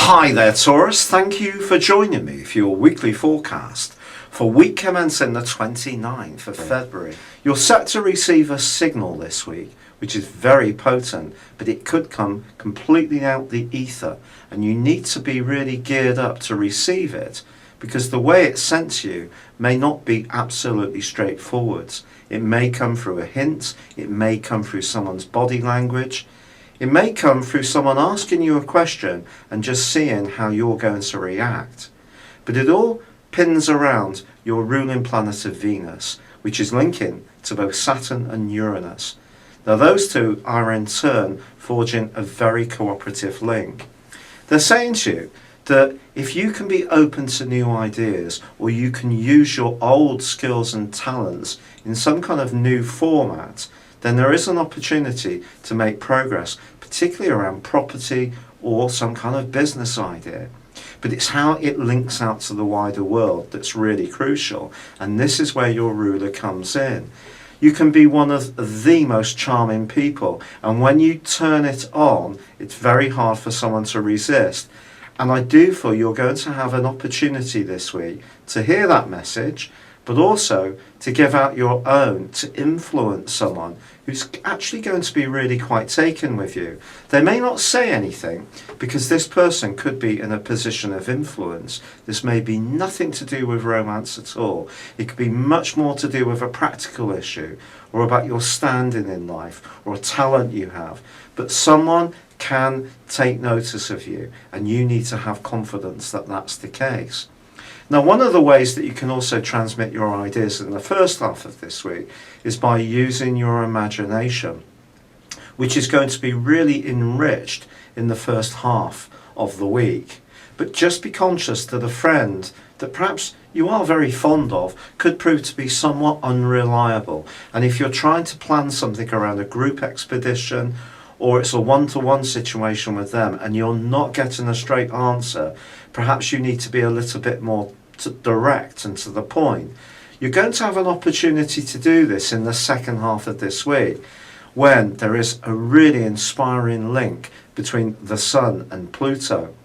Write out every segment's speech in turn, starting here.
Hi there, Taurus. Thank you for joining me for your weekly forecast for week commencing the 29th of February. You're set to receive a signal this week, which is very potent, but it could come completely out the ether, and you need to be really geared up to receive it, because the way it's sent to you may not be absolutely straightforward. It may come through a hint, it may come through someone's body language, it may come through someone asking you a question and just seeing how you're going to react. But it all pins around your ruling planet of Venus, which is linking to both Saturn and Uranus. Now those two are in turn forging a very cooperative link. They're saying to you that if you can be open to new ideas, or you can use your old skills and talents in some kind of new format, then there is an opportunity to make progress, particularly around property or some kind of business idea. But it's how it links out to the wider world that's really crucial, and this is where your ruler comes in. You can be one of the most charming people, and when you turn it on, it's very hard for someone to resist. And I do feel you're going to have an opportunity this week to hear that message, but also to give out your own, to influence someone who's actually going to be really quite taken with you. They may not say anything, because this person could be in a position of influence. This may be nothing to do with romance at all. It could be much more to do with a practical issue, or about your standing in life, or a talent you have. But someone can take notice of you, and you need to have confidence that that's the case. Now, one of the ways that you can also transmit your ideas in the first half of this week is by using your imagination, which is going to be really enriched in the first half of the week. But just be conscious that a friend that perhaps you are very fond of could prove to be somewhat unreliable. And if you're trying to plan something around a group expedition, or it's a one-to-one situation with them and you're not getting a straight answer, perhaps you need to be a little bit more direct and to the point. You're going to have an opportunity to do this in the second half of this week, when there is a really inspiring link between the Sun and Pluto.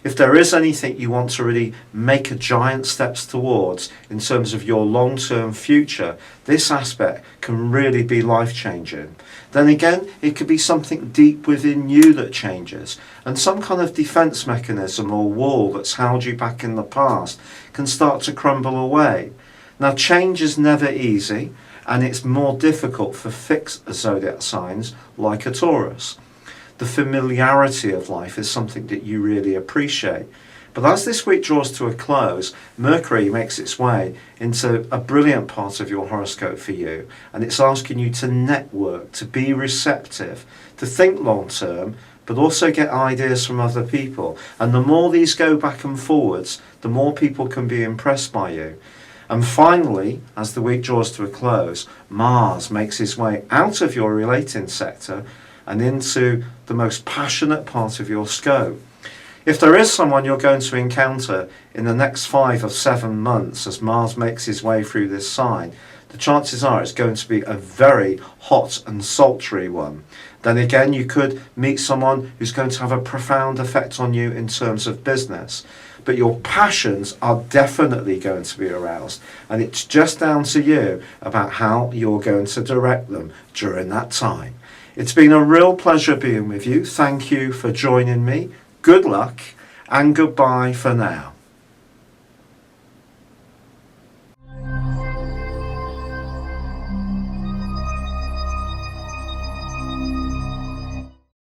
If there is anything you want to really make a giant steps towards in terms of your long-term future, this aspect can really be life-changing. Then again, it could be something deep within you that changes, and some kind of defense mechanism or wall that's held you back in the past can start to crumble away. Now, change is never easy, and it's more difficult for fixed zodiac signs like a Taurus. The familiarity of life is something that you really appreciate. But as this week draws to a close, Mercury makes its way into a brilliant part of your horoscope for you, and it's asking you to network, to be receptive, to think long term, but also get ideas from other people. And the more these go back and forwards, the more people can be impressed by you. And finally, as the week draws to a close, Mars makes his way out of your relating sector and into the most passionate part of your scope. If there is someone you're going to encounter in the next 5 or 7 months as Mars makes his way through this sign, the chances are it's going to be a very hot and sultry one. Then again, you could meet someone who's going to have a profound effect on you in terms of business. But your passions are definitely going to be aroused, and it's just down to you about how you're going to direct them during that time. It's been a real pleasure being with you. Thank you for joining me. Good luck and goodbye for now.